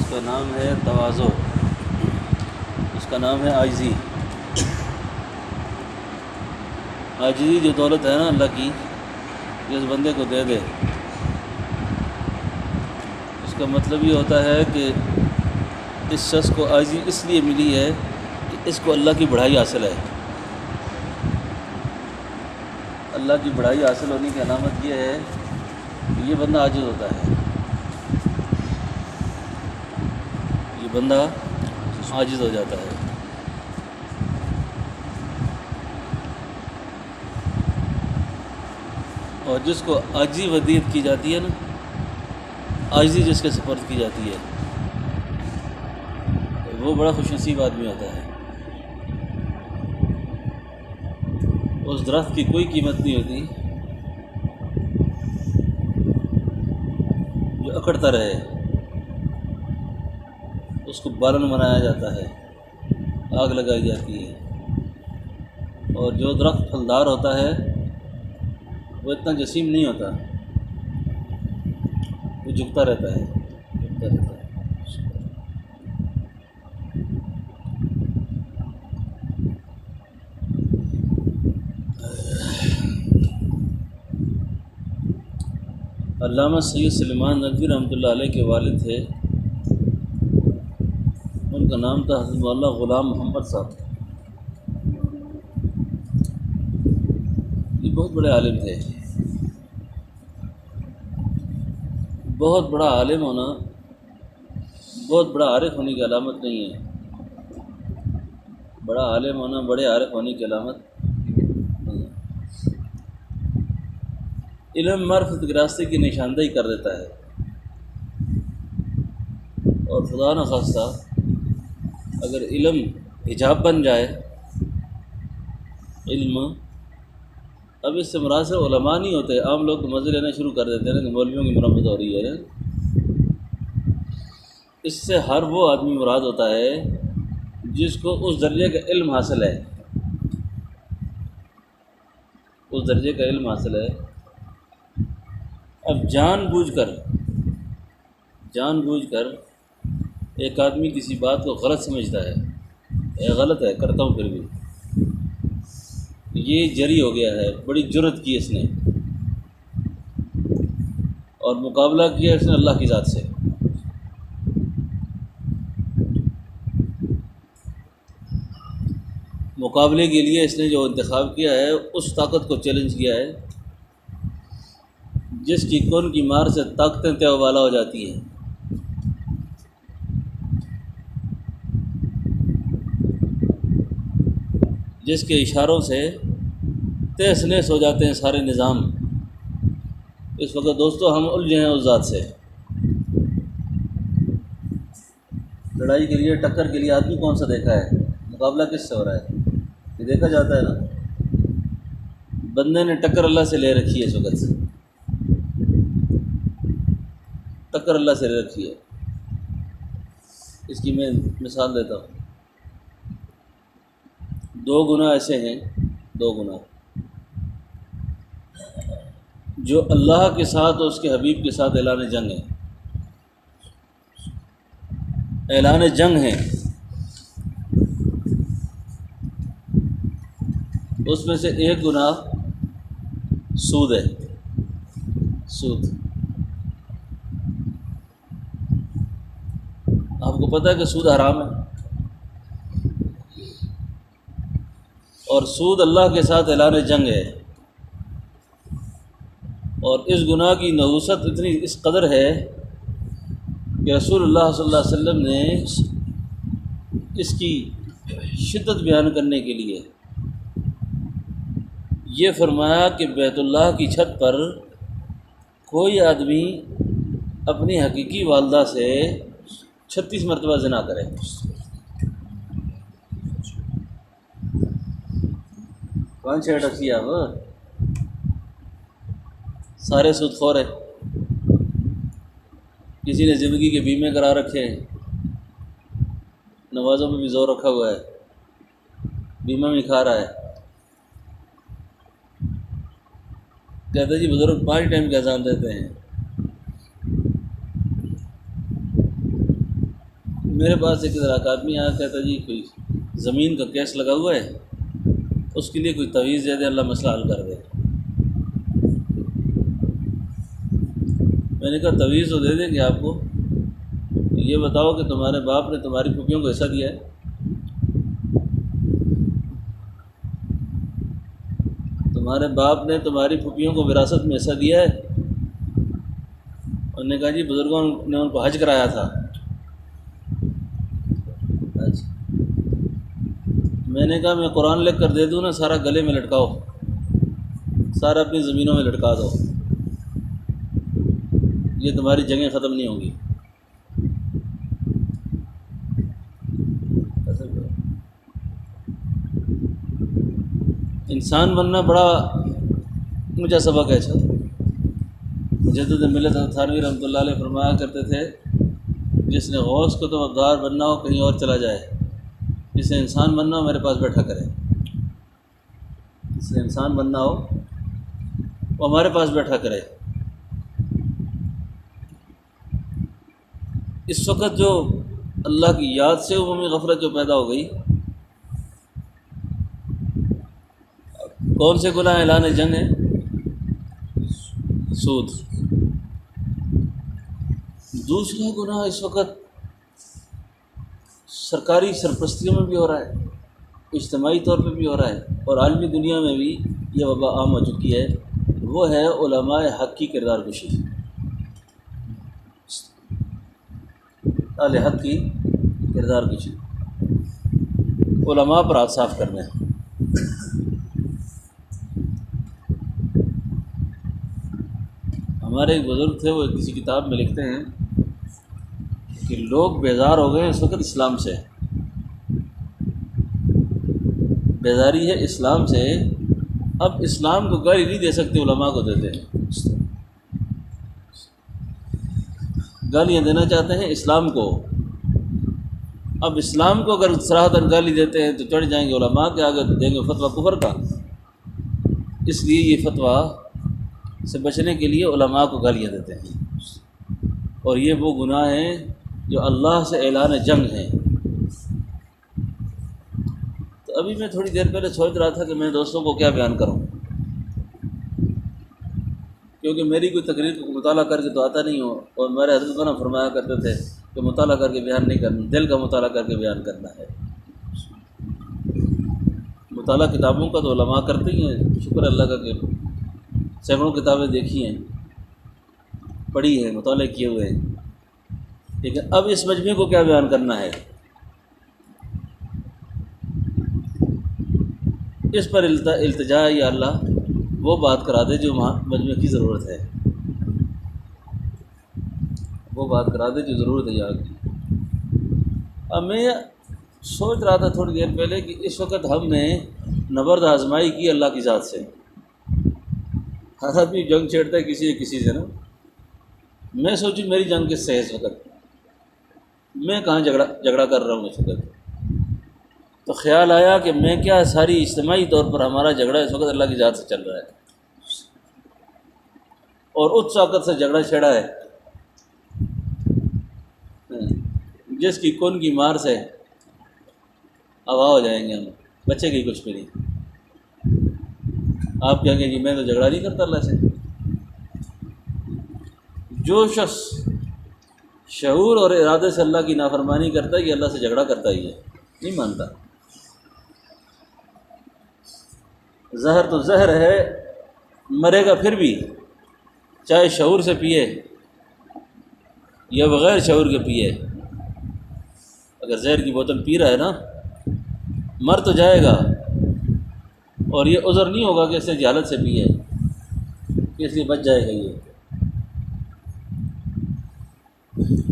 کا نام ہے تواضع، اس کا نام ہے عاجزی۔ عاجزی جو دولت ہے نا اللہ کی، جس بندے کو دے دے، اس کا مطلب یہ ہوتا ہے کہ اس شخص کو عاجزی اس لیے ملی ہے کہ اس کو اللہ کی بڑائی حاصل ہے۔ اللہ کی بڑائی حاصل ہونے کی علامت یہ ہے کہ یہ بندہ عاجز ہوتا ہے، یہ بندہ عاجز ہو جاتا ہے۔ اور جس کو عاجزی ودیت کی جاتی ہے نا، عاجزی جس کے سپرد کی جاتی ہے، وہ بڑا خوش نصیب آدمی ہوتا ہے۔ اس درخت کی کوئی قیمت نہیں ہوتی جو اکڑتا رہے، اس کو بالن بنایا جاتا ہے، آگ لگائی جاتی ہے۔ اور جو درخت پھلدار ہوتا ہے وہ اتنا جسیم نہیں ہوتا، وہ جھکتا رہتا ہے، جھکتا رہتا ہے۔ علامہ سید سلیمان ندوی رحمۃ اللہ علیہ کے والد تھے، ان کا نام تھا حضرت مولانا غلام محمد صاحب۔ یہ بہت بڑے عالم تھے۔ بہت بڑا عالم ہونا، بہت بڑا عارف ہونے کی علامت نہیں ہے۔ بڑا عالم ہونا بڑے عارف ہونے کی علامت نہیں ہے۔ علم معرفت کے راستے کی نشاندہی کر دیتا ہے، اور خدا نخواستہ اگر علم حجاب بن جائے، علم اب اس سے مراد صرف علماء نہیں ہوتے، عام لوگ تو مزے لینا شروع کر دیتے ہیں کہ مولویوں کی مرمت ہو رہی ہے۔ اس سے ہر وہ آدمی مراد ہوتا ہے جس کو اس درجے کا علم حاصل ہے، اس درجے کا علم حاصل ہے۔ اب جان بوجھ کر ایک آدمی کسی بات کو غلط سمجھتا ہے، یہ غلط ہے کرتا ہوں پھر بھی، یہ جری ہو گیا ہے، بڑی جرت کی اس نے، اور مقابلہ کیا اس نے اللہ کی ذات سے۔ مقابلے کے لیے اس نے جو انتخاب کیا ہے، اس طاقت کو چیلنج کیا ہے جس کی کن کی مار سے طاقتیں تہ و بالا ہو جاتی ہیں، جس کے اشاروں سے تہس نہس ہو جاتے ہیں سارے نظام۔ اس وقت دوستو ہم الجھے ہیں اس ذات سے۔ لڑائی کے لیے، ٹکر کے لیے آدمی کون سا دیکھا ہے؟ مقابلہ کس سے ہو رہا ہے؟ یہ دیکھا جاتا ہے نا۔ بندے نے ٹکر اللہ سے لے رکھی ہے، اس وقت سے ٹکر اللہ سے لے رکھی ہے۔ اس کی میں مثال دیتا ہوں۔ دو گناہ ایسے ہیں، دو گناہ جو اللہ کے ساتھ اور اس کے حبیب کے ساتھ اعلان جنگ ہے، اعلان جنگ ہے۔ اس میں سے ایک گناہ سود ہے، سود۔ آپ کو پتہ ہے کہ سود حرام ہے، اور سود اللہ کے ساتھ اعلان جنگ ہے۔ اور اس گناہ کی نحوست اتنی اس قدر ہے کہ رسول اللہ صلی اللہ علیہ وسلم نے اس کی شدت بیان کرنے کے لیے یہ فرمایا کہ بیت اللہ کی چھت پر کوئی آدمی اپنی حقیقی والدہ سے 36 مرتبہ زنا کرے۔ کون سے رکھیے آپ؟ سارے سود خور ہیں، کسی نے زندگی کے بیمے کرا رکھے ہیں، نمازوں میں بھی زور رکھا ہوا ہے، بیمہ بھی کھا رہا ہے۔ کہتے جی بزرگ 5 ٹائم کی اذان دیتے ہیں۔ میرے پاس ایک آدمی آیا کہتا جی کوئی زمین کا کیس لگا ہوا ہے، اس کے لیے کوئی تویز دے دے، اللہ مسئلہ حل کر دے۔ میں نے کہا تویز تو دے دیں گے آپ کو، یہ بتاؤ کہ تمہارے باپ نے تمہاری پھوپھیوں کو حصہ دیا ہے؟ تمہارے باپ نے تمہاری پھوپھیوں کو وراثت میں حصہ دیا ہے؟ انہوں نے کہا جی بزرگوں نے ان کو حج کرایا تھا۔ حج، میں نے کہا میں قرآن لکھ کر دے دوں نا، سارا گلے میں لٹکاؤ، سارا اپنی زمینوں میں لٹکا دو، یہ تمہاری جنگیں ختم نہیں ہوں گی۔ انسان بننا بڑا اونچا سبق ہے۔ مجدد ملت تھانوی رحمۃ اللہ علیہ فرمایا کرتے تھے، جس نے غوث کو تو ابدار بننا ہو کہیں اور چلا جائے، جس نے انسان بننا ہو میرے پاس بیٹھا کرے۔ جس نے انسان بننا ہو وہ ہمارے پاس بیٹھا کرے۔ اس وقت جو اللہ کی یاد سے عمومی غفلت جو پیدا ہو گئی، کون سے گناہ اعلان جنگ ہے؟ سود۔ دوسرا گناہ اس وقت سرکاری سرپرستیوں میں بھی ہو رہا ہے، اجتماعی طور پہ بھی ہو رہا ہے، اور عالمی دنیا میں بھی یہ وبا عام ہو چکی ہے، وہ ہے علماء حق کی کردار کشی، اہل حق کی کردار کشی، علماء پر ہاتھ صاف کرنا ہے۔ ہمارے ایک بزرگ تھے، وہ کسی کتاب میں لکھتے ہیں کہ لوگ بیزار ہو گئے اس وقت اسلام سے، بیزاری ہے اسلام سے، اب اسلام کو گالی نہیں دے سکتے، علماء کو دیتے ہیں، گالیاں دینا چاہتے ہیں اسلام کو۔ اب اسلام کو اگر صراحتاً گالی دیتے ہیں تو چڑھ جائیں گے علماء کے آگے، دیں گے فتویٰ کفر کا، اس لیے یہ فتویٰ سے بچنے کے لیے علماء کو گالیاں دیتے ہیں، اور یہ وہ گناہ ہیں جو اللہ سے اعلان جنگ ہیں۔ تو ابھی میں تھوڑی دیر پہلے سوچ رہا تھا کہ میں دوستوں کو کیا بیان کروں، کیونکہ میری کوئی تقریر کو مطالعہ کر کے تو آتا نہیں ہو، اور میرے حضرت بنا فرمایا کرتے تھے کہ مطالعہ کر کے بیان نہیں کرنا، دل کا مطالعہ کر کے بیان کرنا ہے۔ مطالعہ کتابوں کا تو علماء کرتے ہی ہیں، شکر اللہ کا کہ سینکڑوں کتابیں دیکھی ہیں، پڑھی ہیں، مطالعے کیے ہوئے ہیں، لیکن اب اس مجمع کو کیا بیان کرنا ہے، اس پر التجا، یا اللہ وہ بات کرا دے جو مجمع کی ضرورت ہے، وہ بات کرا دے جو ضرورت ہے یاد کی۔ اب میں سوچ رہا تھا تھوڑی دیر پہلے کہ اس وقت ہم نے نبرد آزمائی کی اللہ کی ذات سے، ہر آدمی جنگ چھیڑتا ہے کسی سے نا، میں سوچی میری جنگ کس سے ہے اس وقت، میں کہاں جھگڑا کر رہا ہوں اس وقت، تو خیال آیا کہ میں کیا ساری اجتماعی طور پر ہمارا جھگڑا اس وقت اللہ کی ذات سے چل رہا ہے، اور اس طاقت سے جھگڑا چھیڑا ہے جس کی کن کی مار سے ہوا ہو جائیں گے ہم، بچے گی کچھ بھی نہیں۔ آپ کہیں گے جی میں تو جھگڑا نہیں کرتا اللہ سے۔ جو شخص شعور اور ارادے سے اللہ کی نافرمانی کرتا ہے یہ اللہ سے جھگڑا کرتا ہی ہے، نہیں مانتا۔ زہر تو زہر ہے، مرے گا پھر بھی، چاہے شعور سے پیے یا بغیر شعور کے پیے، اگر زہر کی بوتل پی رہا ہے نا مر تو جائے گا، اور یہ عذر نہیں ہوگا کہ اس نے جہالت سے پی ہے، اس لیے بچ جائے گا، یہ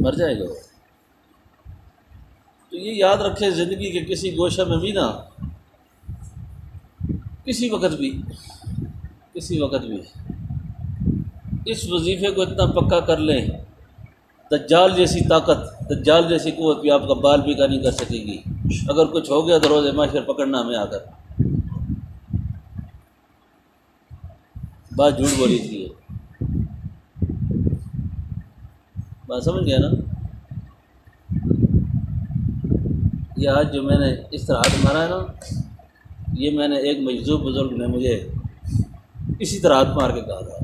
مر جائے گا۔ تو یہ یاد رکھے زندگی کے کسی گوشہ میں بھی نا، کسی وقت بھی اس وظیفے کو اتنا پکا کر لیں، دجال جیسی طاقت، دجال جیسی قوت بھی آپ کا بال بھی کا نہیں کر سکے گی۔ اگر کچھ ہو گیا تو روز محشر پکڑنا ہمیں آ کر، بات جھوٹ بولی تھی، بات سمجھ گیا نا؟ یہ آج جو میں نے اس طرح ہاتھ مارا ہے نا، یہ میں نے ایک مجذوب بزرگ نے مجھے اسی طرح ہاتھ مار کے کہا تھا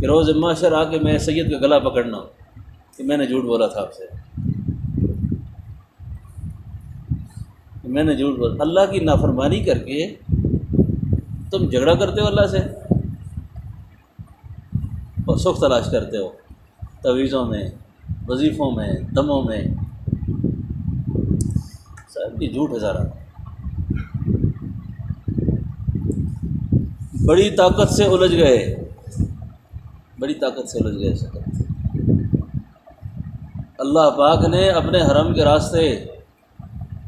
کہ روز محشر آ کے میں سید کا گلا پکڑنا کہ میں نے جھوٹ بولا تھا آپ سے، کہ میں نے جھوٹ بولا۔ اللہ کی نافرمانی کر کے تم جھگڑا کرتے ہو اللہ سے اور سکھ تلاش کرتے ہو تویزوں میں، وظیفوں میں، دموں میں، سب کی جھوٹ ہے سارا۔ بڑی طاقت سے الجھ گئے، بڑی طاقت سے الجھ گئے۔ اللہ پاک نے اپنے حرم کے راستے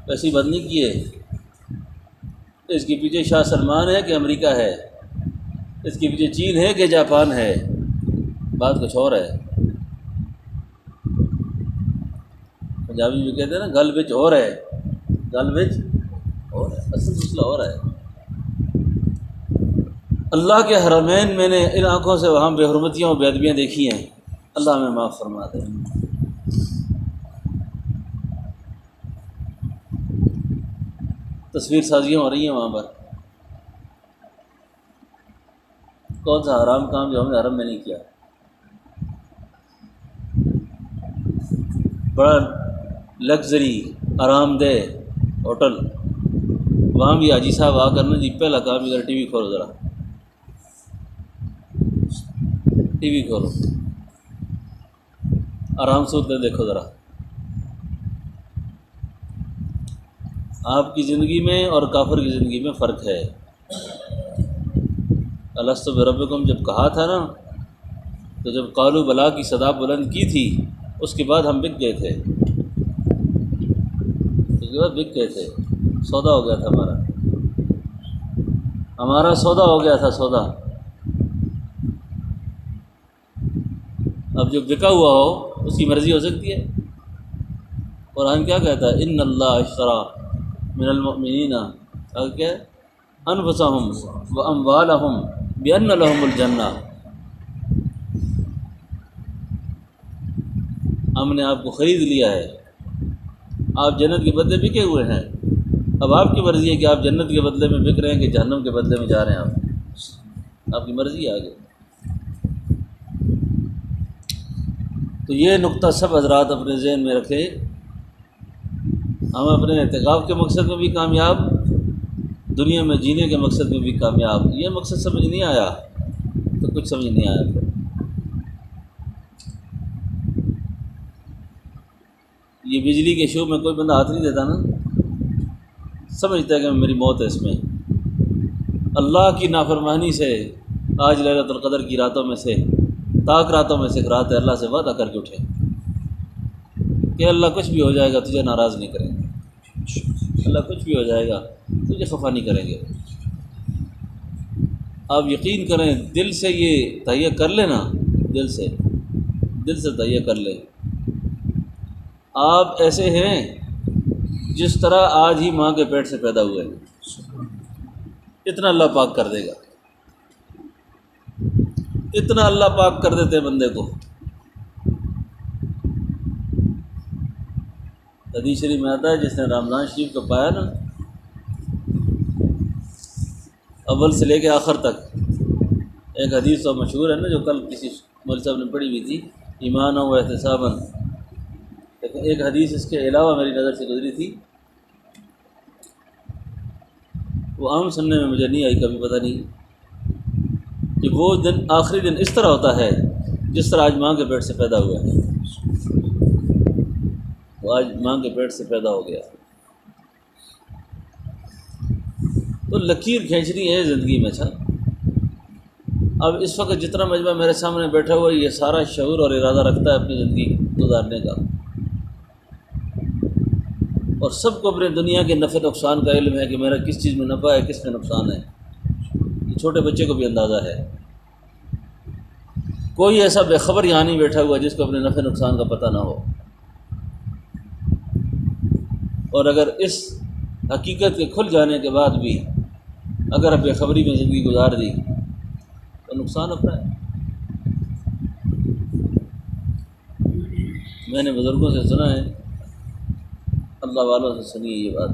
ایسی بند نہیں کیے۔ اس کے پیچھے شاہ سلمان ہے کہ امریکہ ہے، اس کے پیچھے چین ہے کہ جاپان ہے، بات کچھ اور ہے۔ پنجابی میں کہتے ہیں نا گل وچ اور ہے، گل وچ اور ہے، اصل مسئلہ اور ہے۔ اللہ کے حرمین میں نے ان آنکھوں سے وہاں بے حرمتیاں و بے ادبیاں دیکھی ہیں، اللہ ہمیں معاف فرما دے۔ تصویر سازیاں ہو رہی ہیں وہاں پر، کون سا حرام کام جو ہم نے حرم میں نہیں کیا۔ بڑا لگژری آرام دہ ہوٹل، وہاں بھی حاجی صاحب آ کر نا جی پہلا کام ادھر ٹی وی کھولو، ذرا ٹی وی کھولو، آرام سے اتنے دیکھو ذرا۔ آپ کی زندگی میں اور کافر کی زندگی میں فرق ہے۔ الست بربکم جب کہا تھا نا، تو جب قالو بلا کی صدا بلند کی تھی، اس کے بعد ہم بک گئے تھے، اس کے بعد بک گئے تھے، سودا ہو گیا تھا ہمارا سودا ہو گیا تھا، سودا۔ اب جو بکا ہوا ہو اس کی مرضی ہو سکتی ہے؟ قرآن کیا کہتا ہے؟ ان اللہ اشترى من المؤمنین کیا انفسهم واموالهم بان لهم الجنہ، ہم نے آپ کو خرید لیا ہے، آپ جنت کے بدلے بکے ہوئے ہیں۔ اب آپ کی مرضی ہے کہ آپ جنت کے بدلے میں بک رہے ہیں کہ جہنم کے بدلے میں جا رہے ہیں، آپ کی مرضی ہے آگے۔ تو یہ نقطہ سب حضرات اپنے ذہن میں رکھے، ہم اپنے اعتکاف کے مقصد میں بھی کامیاب، دنیا میں جینے کے مقصد میں بھی کامیاب۔ یہ مقصد سمجھ نہیں آیا تو کچھ سمجھ نہیں آیا پھر۔ یہ بجلی کے شو میں کوئی بندہ ہاتھ نہیں دیتا نا، سمجھتا ہے کہ میری موت ہے اس میں۔ اللہ کی نافرمانی سے آج لیلۃ القدر کی راتوں میں سے، طاق راتوں میں سے ایک رات ہے، اللہ سے وعدہ کر کے اٹھے کہ اللہ کچھ بھی ہو جائے گا تجھے ناراض نہیں کریں گے، اللہ کچھ بھی ہو جائے گا تجھے خفا نہیں کریں گے۔ آپ یقین کریں، دل سے یہ تہیہ کر لیں نا، دل سے تہیہ کر لیں، آپ ایسے ہیں جس طرح آج ہی ماں کے پیٹ سے پیدا ہوئے ہیں، اتنا اللہ پاک کر دے گا، اتنا اللہ پاک کر دیتے ہیں بندے کو۔ حدیث شریف میں آتا ہے جس نے رمضان شریف کو پایا نا، اول سے لے کے آخر تک، ایک حدیث تو مشہور ہے نا جو کل کسی مولوی صاحب نے پڑھی ہوئی تھی، ایمان و احتسابا، لیکن ایک حدیث اس کے علاوہ میری نظر سے گزری تھی، وہ عام سننے میں مجھے نہیں آئی کبھی، پتہ نہیں کہ وہ دن آخری دن اس طرح ہوتا ہے جس طرح آج ماں کے پیٹ سے پیدا ہوا ہے، وہ آج ماں کے پیٹ سے پیدا ہو گیا۔ تو لکیر کھینچنی ہے زندگی میں۔ اچھا، اب اس وقت جتنا مجمع میرے سامنے بیٹھا ہوا ہے، یہ سارا شعور اور ارادہ رکھتا ہے اپنی زندگی گزارنے کا، اور سب کو اپنے دنیا کے نفع نقصان کا علم ہے کہ میرا کس چیز میں نفع ہے، کس میں نقصان ہے۔ یہ چھوٹے بچے کو بھی اندازہ ہے۔ کوئی ایسا بے خبر یہاں نہیں بیٹھا ہوا جس کو اپنے نفع نقصان کا پتہ نہ ہو، اور اگر اس حقیقت کے کھل جانے کے بعد بھی اگر بے خبری میں زندگی گزار دی تو نقصان اپنا ہے۔ میں نے بزرگوں سے سنا ہے اللہ والوں سے سنیے یہ بات۔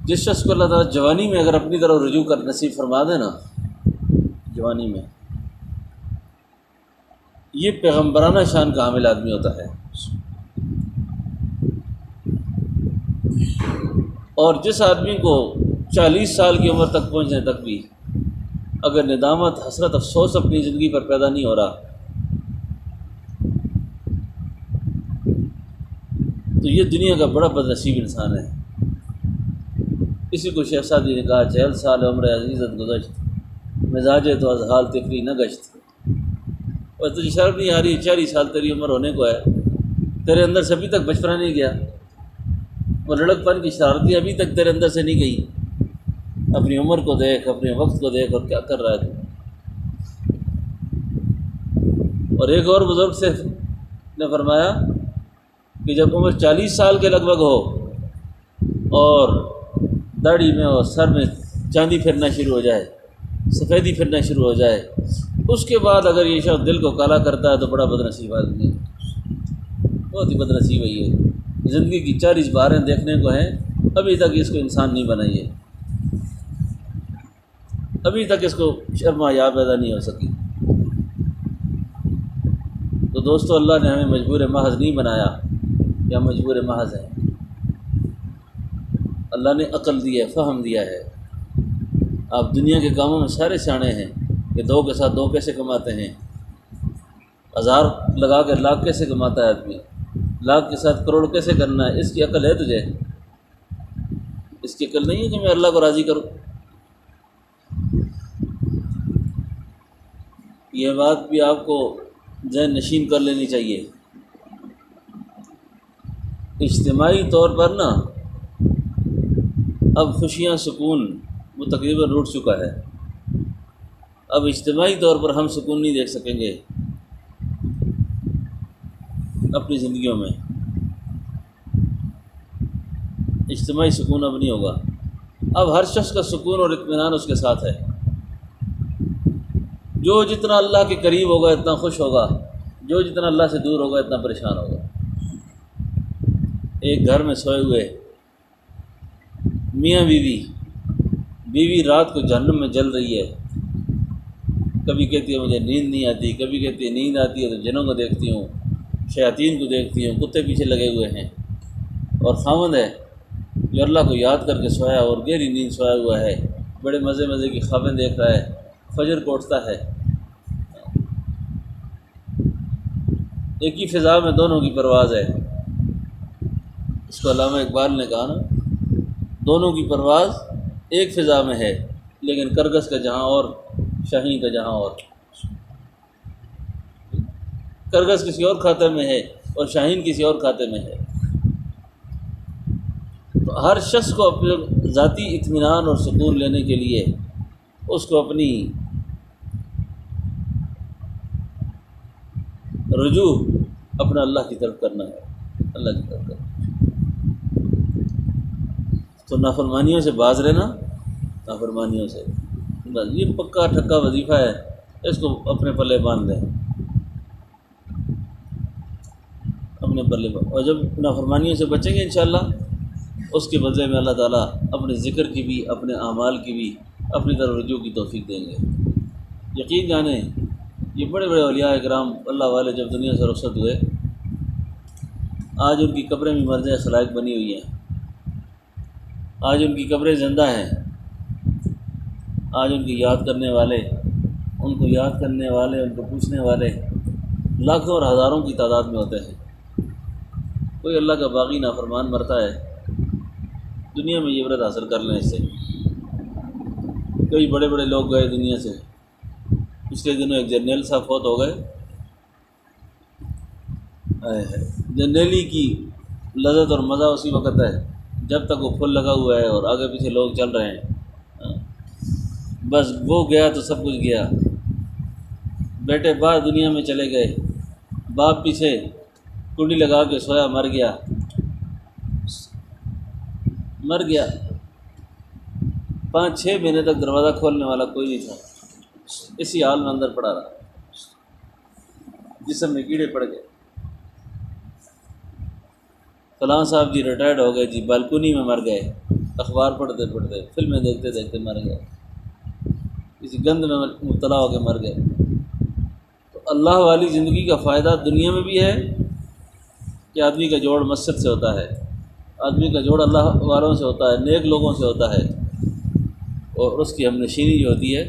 جس شخص کو اللہ تعالیٰ جوانی میں اگر اپنی طرف رجوع کر نصیب فرما دے نا، جوانی میں، یہ پیغمبرانہ شان کا حامل آدمی ہوتا ہے۔ اور جس آدمی کو 40 سال کی عمر تک پہنچنے تک بھی اگر ندامت، حسرت، افسوس اپنی زندگی پر پیدا نہیں ہو رہا، تو یہ دنیا کا بڑا بد نصیب انسان ہے۔ اسی کو شیخ سعدی نے کہا، 40 سال عمر عزیزت گزشت، مزاج تو از حال تفری نہ گشت۔ اور تجھے شرم نہیں آ رہی، 40 سال تیری عمر ہونے کو ہے، تیرے اندر سے ابھی تک بچپنا نہیں گیا، وہ لڑک پن کی شرارتیں ابھی تک تیرے اندر سے نہیں گئی۔ اپنی عمر کو دیکھ، اپنے وقت کو دیکھ، اور کیا کر رہا ہے تو۔ اور ایک اور بزرگ سے نے فرمایا کہ جب عمر 40 سال کے لگ بھگ ہو اور داڑھی میں اور سر میں چاندی پھرنا شروع ہو جائے، سفیدی پھرنا شروع ہو جائے، اس کے بعد اگر یہ شخص دل کو کالا کرتا ہے تو بڑا بد نصیب آدمی ہے، بہت ہی بد نصیب ہے۔ یہ زندگی کی 40 باریں دیکھنے کو ہیں، ابھی تک اس کو انسان نہیں بنائیے، ابھی تک اس کو شرم و حیا پیدا نہیں ہو سکی۔ تو دوستو، اللہ نے ہمیں مجبور محض نہیں بنایا یا مجبور محض ہے، اللہ نے عقل دی ہے، فہم دیا ہے۔ آپ دنیا کے کاموں میں سارے سیانے ہیں کہ 2 کے ساتھ 2 کیسے کماتے ہیں، 1000 لگا کے لاکھ کیسے کماتا ہے آدمی، لاکھ کے ساتھ کروڑ کیسے کرنا ہے، اس کی عقل ہے تجھے؟ اس کی عقل نہیں ہے کہ میں اللہ کو راضی کروں؟ یہ بات بھی آپ کو ذہن نشین کر لینی چاہیے۔ اجتماعی طور پر نا اب خوشیاں، سکون وہ تقریباً روٹ چکا ہے۔ اب اجتماعی طور پر ہم سکون نہیں دیکھ سکیں گے اپنی زندگیوں میں، اجتماعی سکون اب نہیں ہوگا۔ اب ہر شخص کا سکون اور اطمینان اس کے ساتھ ہے۔ جو جتنا اللہ کے قریب ہوگا اتنا خوش ہوگا، جو جتنا اللہ سے دور ہوگا اتنا پریشان ہوگا۔ ایک گھر میں سوئے ہوئے میاں بیوی، بیوی رات کو جہنم میں جل رہی ہے، کبھی کہتی ہے مجھے نیند نہیں آتی، کبھی کہتی ہے نیند آتی ہے تو جنوں کو دیکھتی ہوں، شیاطین کو دیکھتی ہوں، کتے پیچھے لگے ہوئے ہیں۔ اور خاوند ہے جو اللہ کو یاد کر کے سویا اور گہری نیند سویا ہوا ہے، بڑے مزے مزے کی خوابیں دیکھ رہا ہے، فجر کو اٹھتا ہے۔ ایک ہی فضا میں دونوں کی پرواز ہے۔ اس کو علامہ اقبال نے کہا نا، دونوں کی پرواز ایک فضا میں ہے، لیکن کرگس کا جہاں اور، شاہین کا جہاں اور۔ کرگس کسی اور کھاتے میں ہے اور شاہین کسی اور کھاتے میں ہے۔ تو ہر شخص کو اپنے ذاتی اطمینان اور سکون لینے کے لیے اس کو اپنی رجوع اپنا اللہ کی طرف کرنا ہے، اللہ کی طرف کرنا۔ تو نافرمانیوں سے باز رہنا، نافرمانیوں سے بس، یہ پکا ٹھکا وظیفہ ہے، اس کو اپنے پلے باندھ لیں، اپنے پلے باندھ۔ اور جب نافرمانیوں سے بچیں گے انشاءاللہ، اس کے بدلے میں اللہ تعالیٰ اپنے ذکر کی بھی، اپنے اعمال کی بھی، اپنی طرف رجوع کی توفیق دیں گے۔ یقین جانیں، یہ بڑے بڑے اولیاء اکرام اللہ والے جب دنیا سے رخصت ہوئے، آج ان کی قبریں بھی مرجع خلائق بنی ہوئی ہیں، آج ان کی قبریں زندہ ہیں، آج ان کی یاد کرنے والے، ان کو یاد کرنے والے، ان کو پوچھنے والے لاکھوں اور ہزاروں کی تعداد میں ہوتے ہیں۔ کوئی اللہ کا باغی نافرمان مرتا ہے، دنیا میں یہ عبرت حاصل کر لیں اس سے۔ کئی بڑے بڑے لوگ گئے دنیا سے، پچھلے دنوں ایک جرنیل صاحب فوت ہو گئے۔ جرنیلی کی لذت اور مزہ اسی وقت ہے جب تک وہ پھول لگا ہوا ہے اور آگے پیچھے لوگ چل رہے ہیں، بس وہ گیا تو سب کچھ گیا۔ بیٹے باہر دنیا میں چلے گئے، باپ پیچھے کنڈی لگا کے سویا، مر گیا، مر گیا۔ 5-6 مہینے تک دروازہ کھولنے والا کوئی نہیں تھا، اسی حال میں اندر پڑا رہا، جسم میں کیڑے پڑ گئے۔ فلاں صاحب جی ریٹائرڈ ہو گئے جی، بالکونی میں مر گئے، اخبار پڑھتے پڑھتے، فلمیں دیکھتے دیکھتے مر گئے، کسی گند میں مبتلا ہو کے مر گئے۔ تو اللہ والی زندگی کا فائدہ دنیا میں بھی ہے کہ آدمی کا جوڑ مسجد سے ہوتا ہے، آدمی کا جوڑ اللہ والوں سے ہوتا ہے، نیک لوگوں سے ہوتا ہے، اور اس کی ہم نشینی جو ہوتی ہے۔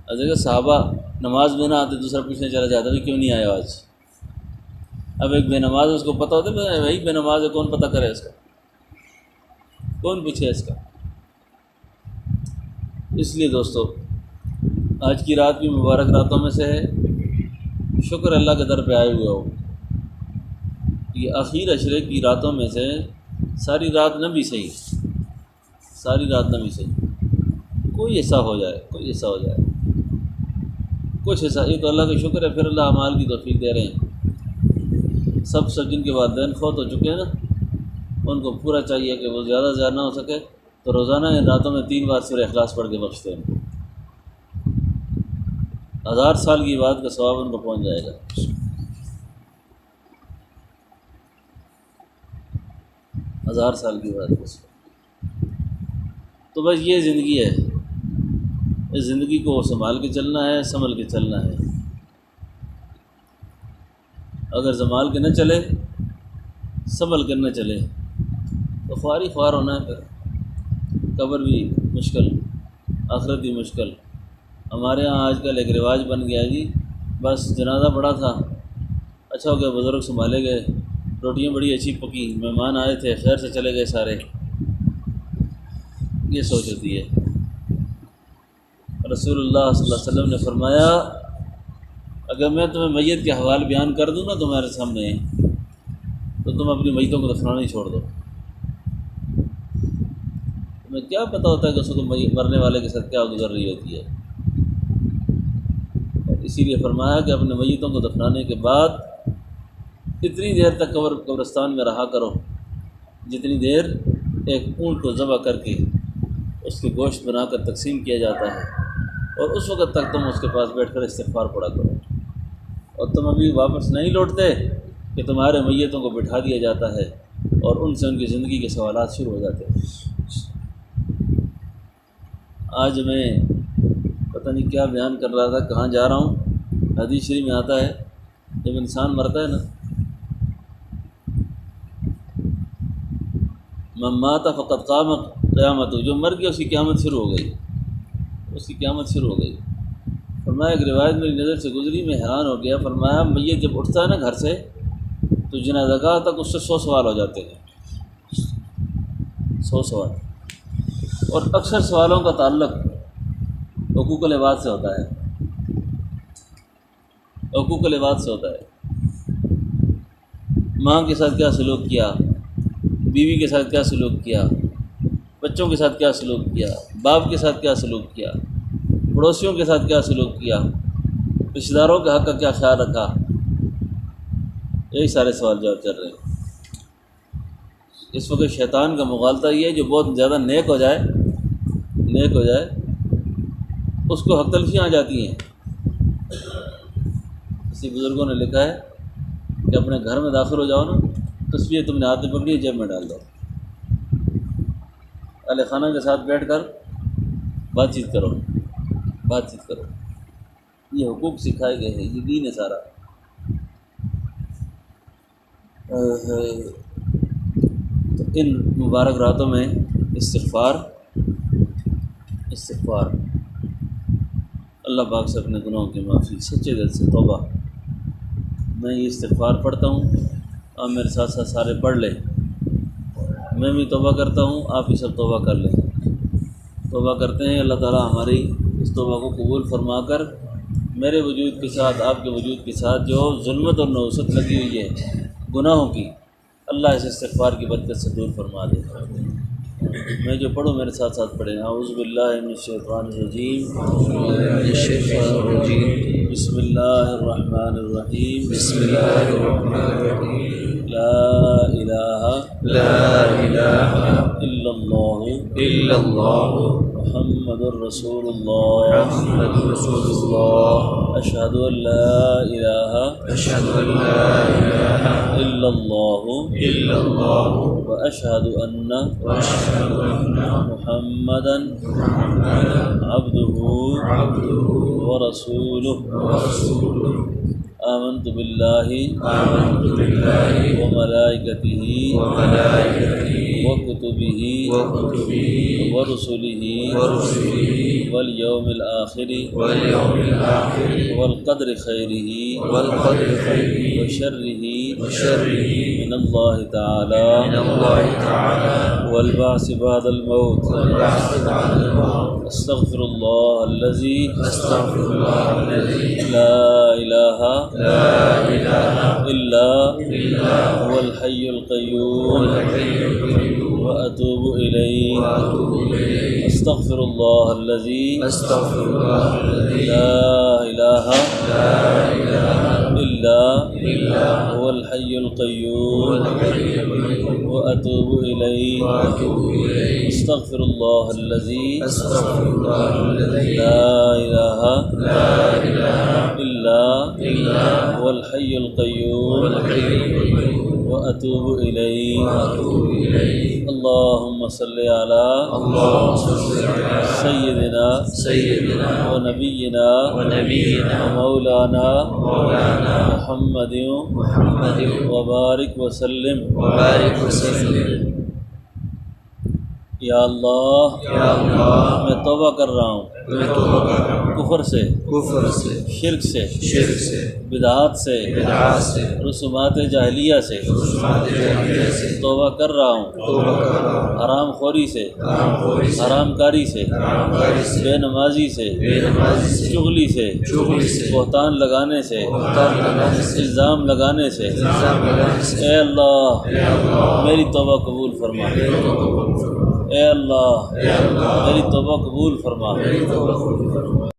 اگر صحابہ نماز میں نہ آتے، دوسرا پوچھنے چلا جاتا بھی کیوں نہیں آیا آج؟ اب ایک بے نماز اس کو پتہ ہوتا ہے بھائی بے نماز ہے، کون پتہ کرے اس کا، کون پوچھے اس کا؟ اس لیے دوستو آج کی رات بھی مبارک راتوں میں سے ہے، شکر اللہ کے در پہ آئے ہوئے ہو۔ یہ آخر عشرے کی راتوں میں سے ساری رات نہ بھی صحیح، ساری رات نہ بھی صحیح، کوئی ایسا ہو جائے، کوئی ایسا ہو جائے، کچھ ایسا، یہ تو اللہ کا شکر ہے، پھر اللہ اعمال کی توفیق دے رہے ہیں۔ سب جن کے والدین فوت ہو چکے ہیں نا، ان کو پورا چاہیے کہ وہ زیادہ سے زیادہ نہ ہو سکے تو روزانہ ان راتوں میں 3 بار سورہ اخلاص پڑھ کے بخشتے ہیں، 1000 سال کی عبادت کا ثواب ان کو پہنچ جائے گا۔ 1000 سال کی عبادت کا ثواب۔ تو بس یہ زندگی ہے، اس زندگی کو سنبھال کے چلنا ہے، سنبھل کے چلنا ہے۔ اگر سنبھال کے نہ چلے، سنبھل کر نہ چلے تو خواری خوار ہونا ہے، پھر قبر بھی مشکل، آخرت بھی مشکل۔ ہمارے ہاں آج کل ایک رواج بن گیا جی، بس جنازہ پڑا تھا، اچھا ہو گیا بزرگ سنبھالے گئے، روٹیاں بڑی اچھی پکی، مہمان آئے تھے، خیر سے چلے گئے سارے، یہ سوچ ہوتی ہے۔ رسول اللہ صلی اللہ علیہ وسلم نے فرمایا اگر میں تمہیں میت کے حوال بیان کر دوں نا تمہارے سامنے، تو تم اپنی میتوں کو دفنانا ہی چھوڑ دو۔ تمہیں کیا پتہ ہوتا ہے کہ اس کو مرنے والے کے ساتھ کیا گزر رہی ہوتی ہے، اور اسی لیے فرمایا کہ اپنے میتوں کو دفنانے کے بعد اتنی دیر تک قبرستان میں رہا کرو جتنی دیر ایک اونٹ کو ذبح کر کے اس کے گوشت بنا کر تقسیم کیا جاتا ہے، اور اس وقت تک تم اس کے پاس بیٹھ کر استغفار پڑھا کرو۔ اور تم ابھی واپس نہیں لوٹتے کہ تمہارے میتوں کو بٹھا دیا جاتا ہے اور ان سے ان کی زندگی کے سوالات شروع ہو جاتے ہیں۔ آج میں پتہ نہیں کیا بیان کر رہا تھا، کہاں جا رہا ہوں، حدیث شریف میں آتا ہے جب انسان مرتا ہے نا، من مات فقد قامت قیامت، جو مر گیا اس کی قیامت شروع ہو گئی، اس کی قیامت شروع ہو گئی۔ فرمایا ایک روایت میری نظر سے گزری، میں حیران ہو گیا، فرمایا میت جب اٹھتا ہے نا گھر سے تو جنازہ گاہ تک اس سے 100 سوال ہو جاتے ہیں، 100 سوال، اور اکثر سوالوں کا تعلق حقوق العباد سے ہوتا ہے، حقوق العباد سے ہوتا ہے۔ ماں کے ساتھ کیا سلوک کیا، بیوی کے ساتھ کیا سلوک کیا، بچوں کے ساتھ کیا سلوک کیا، باپ کے ساتھ کیا سلوک کیا، پڑوسیوں کے ساتھ کیا سلوک کیا، رشتہ داروں کے حق کا کیا خیال رکھا، یہی سارے سوال جواب چل رہے ہیں۔ اس وقت شیطان کا مغالطہ یہ ہے جو بہت زیادہ نیک ہو جائے اس کو حق تلفیاں آ جاتی ہیں۔ کسی بزرگوں نے لکھا ہے کہ اپنے گھر میں داخل ہو جاؤ نا، تصویر تم نے ہاتھ میں پکڑی جیب میں ڈال دو، اہل خانہ کے ساتھ بیٹھ کر بات چیت کرو، یہ حقوق سکھائے گئے ہیں، یہ دین ہے سارا۔ تو ان مبارک راتوں میں استغفار اللہ پاک سے اپنے گناہوں کی معافی، سچے دل سے توبہ۔ میں یہ استغفار پڑھتا ہوں، آپ میرے ساتھ ساتھ سارے پڑھ لیں، میں بھی توبہ کرتا ہوں، آپ بھی سب توبہ کر لیں۔ توبہ کرتے ہیں، اللہ تعالیٰ ہماری اس توبہ کو قبول فرما کر میرے وجود کے ساتھ آپ کے وجود کے ساتھ جو ظلمت اور نوست لگی ہوئی ہے گناہوں کی، اللہ اس استغفار کی برکت سے دور فرما دے۔ میں جو پڑھوں میرے ساتھ ساتھ پڑھیں۔ اعوذ باللہ من الشیطان الرجیم، بسم اللہ الرحمن الرحیم، لا الہ الا اللہ محمد رسول اللہ محمد رسول اللہ اشہد ان لا الہ اشہد ان لا الہ الا اللہ الا اللہ واشہد ان واشہد ان محمدا عبدہ ورسولہ آمنت باللہ آمنت باللہ وملائکتہ وملائکتہ وکتبہ وکتبہ ورسلہ ورسلہ والیوم الآخر والیوم الآخر والقدر خیرہ والقدر خیرہ وشرہ وشرہ من اللہ تعالی من اللہ تعالی والبعث بعد الموت والبعث بعد الموت استغفر اللہ الذی استغفر اللہ الذی لا الہ لا الہ الا الا هو الحی القیوم الحی القیوم واتوب الیہ واتوب الیہ استغفر اللہ الذی استغفر اللہ الذی لا الہ لا الہ الا الا هو الحی القیوم الحی القیوم واتوب الیہ واتوب الیہ استغفر اللہ الذی استغفر اللہ الذی لا الہ لا الہ الا الا هو الحی القیوم الحی القیوم واتوب الیہ واتوب الیہ اللهم صل على اللهم صل علی سیدنا سیدنا ونبینا ونبینا ومولانا مولانا محمد محمد وبارک وسلم وبارک وسلم یا اللہ یا اللہ میں توبہ کر رہا ہوں میں توبہ کر رہا ہوں کفر سے کفر سے شرک سے شرک سے بدعات سے بدعات سے رسومات جاہلیہ سے رسومات جاہلیہ سے توبہ کر رہا ہوں توبہ کر رہا ہوں حرام خوری سے حرام خوری سے حرام کاری سے حرام کاری سے بے نمازی سے بے نمازی سے چغلی سے چغلی سے بہتان لگانے سے بہتان لگانے سے الزام لگانے سے الزام لگانے سے اے اللہ اے اللہ میری توبہ قبول فرما میری توبہ قبول فرما اے اللہ اے اللہ میری توبہ قبول فرما میری توبہ قبول فرما